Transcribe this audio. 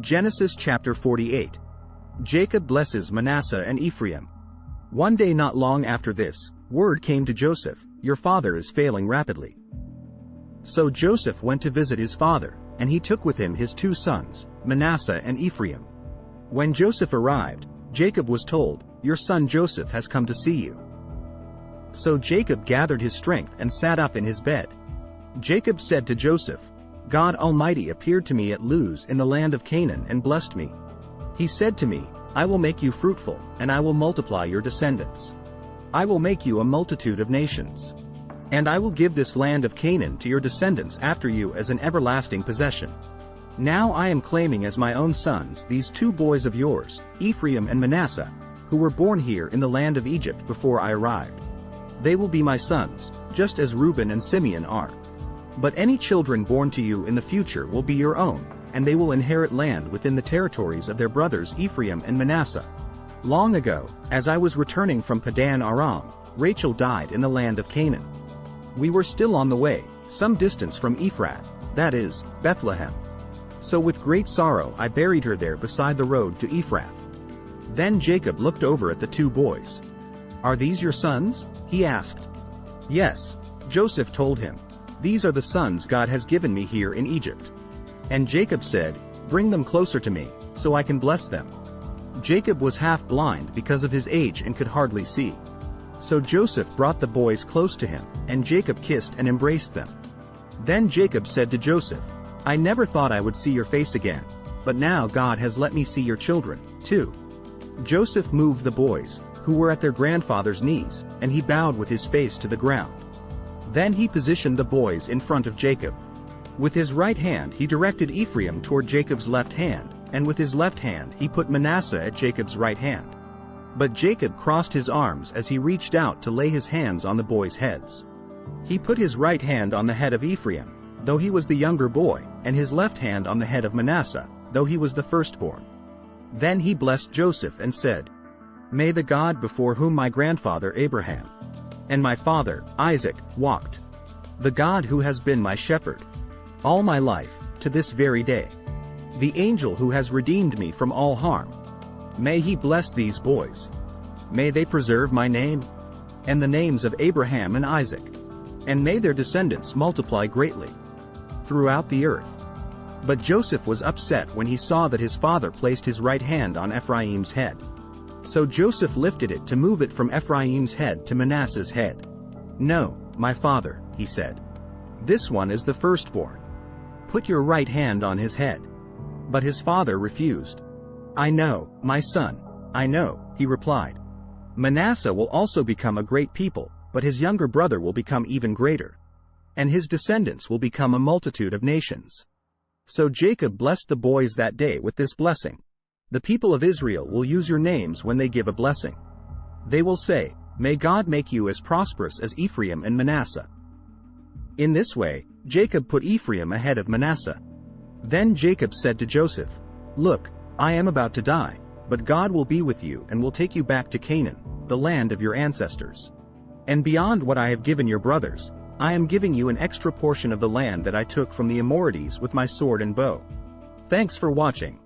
Genesis chapter 48. Jacob blesses Manasseh and Ephraim. One day not long after this, word came to Joseph, "Your father is failing rapidly." So Joseph went to visit his father, and he took with him his 2 sons, Manasseh and Ephraim. When Joseph arrived, Jacob was told, "Your son Joseph has come to see you." So Jacob gathered his strength and sat up in his bed. Jacob said to Joseph, "God Almighty appeared to me at Luz in the land of Canaan and blessed me. He said to me, 'I will make you fruitful, and I will multiply your descendants. I will make you a multitude of nations. And I will give this land of Canaan to your descendants after you as an everlasting possession.' Now I am claiming as my own sons these 2 boys of yours, Ephraim and Manasseh, who were born here in the land of Egypt before I arrived. They will be my sons, just as Reuben and Simeon are. But any children born to you in the future will be your own, and they will inherit land within the territories of their brothers Ephraim and Manasseh. Long ago, as I was returning from Padan Aram, Rachel died in the land of Canaan. We were still on the way, some distance from Ephrath, that is, Bethlehem. So with great sorrow I buried her there beside the road to Ephrath." Then Jacob looked over at the 2 boys. "Are these your sons?" he asked. "Yes," Joseph told him. "These are the sons God has given me here in Egypt." And Jacob said, "Bring them closer to me, so I can bless them." Jacob was half blind because of his age and could hardly see. So Joseph brought the boys close to him, and Jacob kissed and embraced them. Then Jacob said to Joseph, "I never thought I would see your face again, but now God has let me see your children, too." Joseph moved the boys, who were at their grandfather's knees, and he bowed with his face to the ground. Then he positioned the boys in front of Jacob. With his right hand he directed Ephraim toward Jacob's left hand, and with his left hand he put Manasseh at Jacob's right hand. But Jacob crossed his arms as he reached out to lay his hands on the boys' heads. He put his right hand on the head of Ephraim, though he was the younger boy, and his left hand on the head of Manasseh, though he was the firstborn. Then he blessed Joseph and said, "May the God before whom my grandfather Abraham and my father Isaac walked, the God who has been my shepherd all my life, to this very day, the angel who has redeemed me from all harm, may he bless these boys. May they preserve my name and the names of Abraham and Isaac, and may their descendants multiply greatly throughout the earth." But Joseph was upset when he saw that his father placed his right hand on Ephraim's head. So Joseph lifted it to move it from Ephraim's head to Manasseh's head. "No, my father," he said. "This one is the firstborn. Put your right hand on his head." But his father refused. "I know, my son, I know," he replied. "Manasseh will also become a great people, but his younger brother will become even greater. And his descendants will become a multitude of nations." So Jacob blessed the boys that day with this blessing. "The people of Israel will use your names when they give a blessing. They will say, 'May God make you as prosperous as Ephraim and Manasseh.'" In this way, Jacob put Ephraim ahead of Manasseh. Then Jacob said to Joseph, "Look, I am about to die, but God will be with you and will take you back to Canaan, the land of your ancestors. And beyond what I have given your brothers, I am giving you an extra portion of the land that I took from the Amorites with my sword and bow." Thanks for watching.